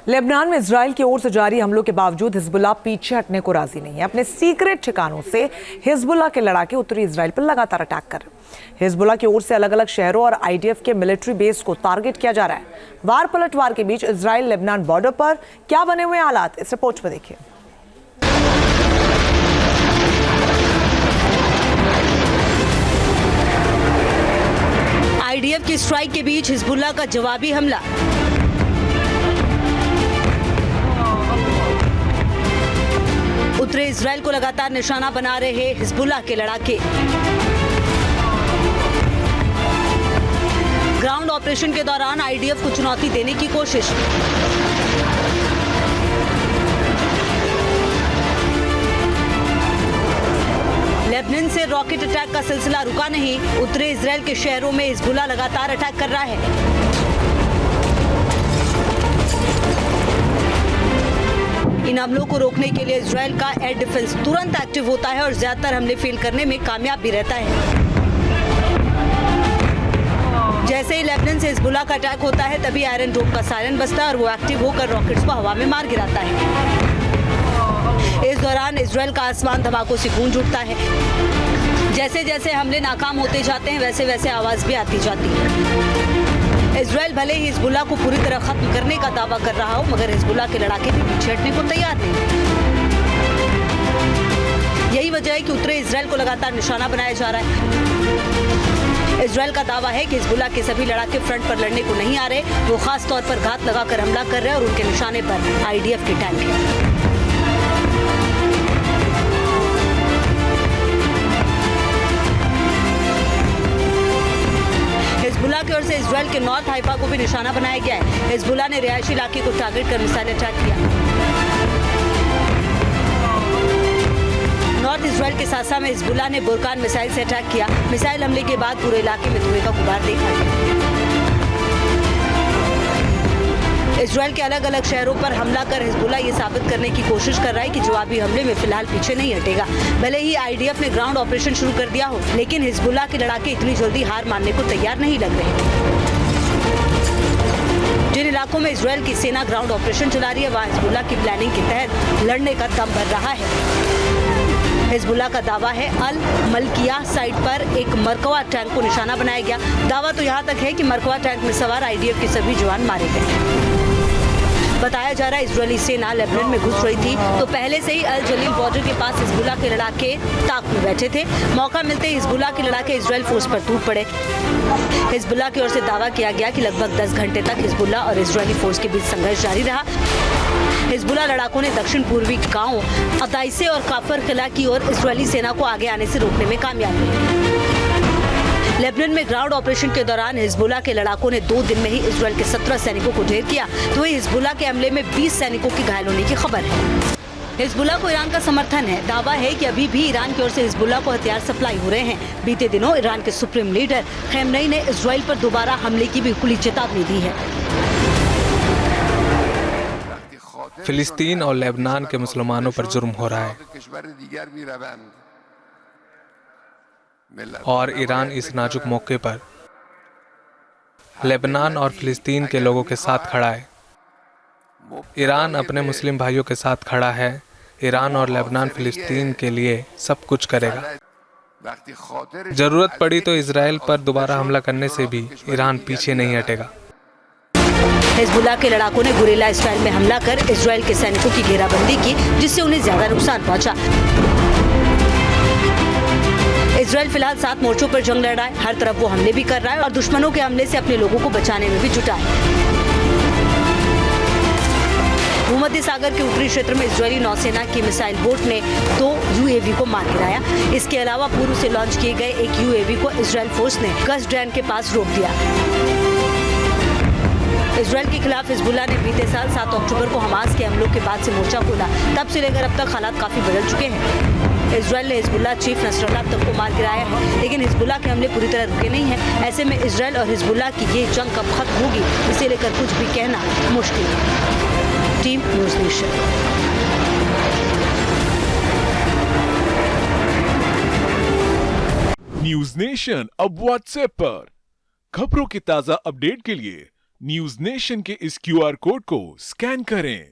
Lebanon में Israel की ओर से जारी हमलों के बावजूद हिजबुल्लाह पीछे हटने को राजी नहीं है। अपने सीक्रेट ठिकानों से हिजबुल्लाह के लड़ाके उत्तरी इजराइल पर लगातार अटैक कर रहे हैं। हिजबुल्लाह की ओर से अलग अलग शहरों और आईडीएफ के मिलिट्री बेस को टारगेट किया जा रहा है। वार पलटवार के बीच इजराइल लेबनान बॉर्डर पर क्या बने हुए हालात, इस रिपोर्ट में देखिए। आईडीएफ की स्ट्राइक के बीच हिजबुल्लाह का जवाबी हमला। उत्तरी इजराइल को लगातार निशाना बना रहे हिजबुल्लाह के लड़ाके। ग्राउंड ऑपरेशन के दौरान आईडीएफ को चुनौती देने की कोशिश। लेबनान से रॉकेट अटैक का सिलसिला रुका नहीं। उत्तरी इजराइल के शहरों में हिजबुल्लाह लगातार अटैक कर रहा है। इन हमलों को रोकने के लिए इजराइल का एयर डिफेंस तुरंत एक्टिव होता है और ज्यादातर हमले फेल करने में कामयाब भी रहता है। जैसे ही लेबनान से हिजबुल्लाह का अटैक होता है तभी आयरन डोम का सायरन बजता है और वो एक्टिव होकर रॉकेट्स को हवा में मार गिराता है। इस दौरान इजराइल का आसमान धमाकों से गूंज उठता है। जैसे जैसे हमले नाकाम होते जाते हैं वैसे वैसे आवाज भी आती जाती है। इजराइल भले ही हिजबुल्लाह को पूरी तरह खत्म करने का दावा कर रहा हो, मगर हिजबुल्लाह के लड़ाके भी पीछे हटने को तैयार नहीं। यही वजह है कि उत्तरी इजराइल को लगातार निशाना बनाया जा रहा है। इजराइल का दावा है कि हिजबुल्लाह के सभी लड़ाके फ्रंट पर लड़ने को नहीं आ रहे, वो खास तौर पर घात लगाकर हमला कर रहे हैं और उनके निशाने पर आईडीएफ के टैंक हैं। हिजबुल्लाह की ओर से इजराइल के नॉर्थ हाइफा को भी निशाना बनाया गया है। हिजबुल्लाह ने रिहायशी इलाके को टारगेट कर मिसाइल अटैक किया। नॉर्थ इजराइल के सासा में हिजबुल्लाह ने बुरकान मिसाइल से अटैक किया। मिसाइल हमले के बाद पूरे इलाके में धुएं का गुबार देखा गया। इजराइल के अलग अलग शहरों पर हमला कर हिजबुल्लाह ये साबित करने की कोशिश कर रहा है कि जवाबी हमले में फिलहाल पीछे नहीं हटेगा। भले ही आईडीएफ ने ग्राउंड ऑपरेशन शुरू कर दिया हो, लेकिन हिजबुल्लाह के लड़ाके इतनी जल्दी हार मानने को तैयार नहीं लग रहे। जिन इलाकों में इजराइल की सेना ग्राउंड ऑपरेशन चला रही है वहाँ हिजबुल्लाह की प्लानिंग के तहत लड़ने का दम भर रहा है। हिजबुल्लाह का दावा है अल मलकिया साइट पर एक मरकवा टैंक को निशाना बनाया गया। दावा तो यहाँ तक है कि मरकवा टैंक में सवार आईडीएफ के सभी जवान मारे गए। बताया जा रहा है इजरायली सेना लेबनान में घुस रही थी तो पहले से ही अल जलील बॉर्डर के पास हिजबुल्लाह के लड़ाके ताक में बैठे थे। मौका मिलते ही हिजबुल्लाह के लड़ाके इजराइल फोर्स पर टूट पड़े। हिजबुल्लाह की ओर से दावा किया गया कि लगभग 10 घंटे तक हिजबुल्लाह और इजरायली फोर्स के बीच संघर्ष जारी रहा। हिजबुल्लाह लड़ाकों ने दक्षिण पूर्वी गांव अदाइसे और काफर किला की ओर इजरायली सेना को आगे आने से रोकने में कामयाब हुए। लेबनान में ग्राउंड ऑपरेशन के दौरान हिजबुल्लाह के लड़ाकों ने 2 दिन में ही इजराइल के 17 सैनिकों को ढेर किया, तो वही हिजबुल्लाह के हमले में 20 सैनिकों की घायल होने की खबर है। हिजबुल्लाह को ईरान का समर्थन है। दावा है कि अभी भी ईरान की ओर से हिजबुल्लाह को हथियार सप्लाई हो रहे हैं। बीते दिनों ईरान के सुप्रीम लीडर खमेनी ने इजराइल पर दोबारा हमले की भी खुली चेतावनी दी है। फिलिस्तीन और लेबनान के मुसलमानों पर जुर्म हो रहा है और ईरान इस नाजुक मौके पर लेबनान और फिलिस्तीन के लोगों के साथ खड़ा है। ईरान अपने मुस्लिम भाइयों के साथ खड़ा है। ईरान और लेबनान फिलिस्तीन के लिए सब कुछ करेगा। जरूरत पड़ी तो इजराइल पर दोबारा हमला करने से भी ईरान पीछे नहीं हटेगा। हिजबुल्लाह के लड़ाकों ने गुरिल्ला स्टाइल में हमला कर इजराइल के सैनिकों की घेराबंदी की, जिससे उन्हें ज्यादा नुकसान पहुंचा। इजराइल फिलहाल 7 मोर्चों पर जंग लड़ रहा है। हर तरफ वो हमले भी कर रहा है और दुश्मनों के हमले से अपने लोगों को बचाने में भी जुटा है। भूमध्य सागर के उत्तरी क्षेत्र में इजरायली नौसेना की मिसाइल बोट ने 2 यूएवी को मार गिराया। इसके अलावा पूर्व से लॉन्च किए गए एक यूएवी को इजराइल फोर्स ने गस्टडैन के पास रोक दिया। इजराइल के खिलाफ हिजबुल्लाह ने बीते साल 7 अक्टूबर को हमास के हमलों के बाद से मोर्चा खोला। तब से लेकर अब तक हालात काफी बदल चुके हैं। इजराइल ने हिजबुल्लाह चीफ नसरुल्लाह तक को मार गिराया है, लेकिन हिजबुल्लाह के हमले पूरी तरह रुके नहीं हैं। ऐसे में इजराइल और हिजबुल्लाह की ये जंग कब खत्म होगी, इसे लेकर कुछ भी कहना मुश्किल है। Team news nation. News nation अब व्हाट्सएप पर खबरों की ताजा अपडेट के लिए न्यूज नेशन के इस क्यूआर कोड को स्कैन करें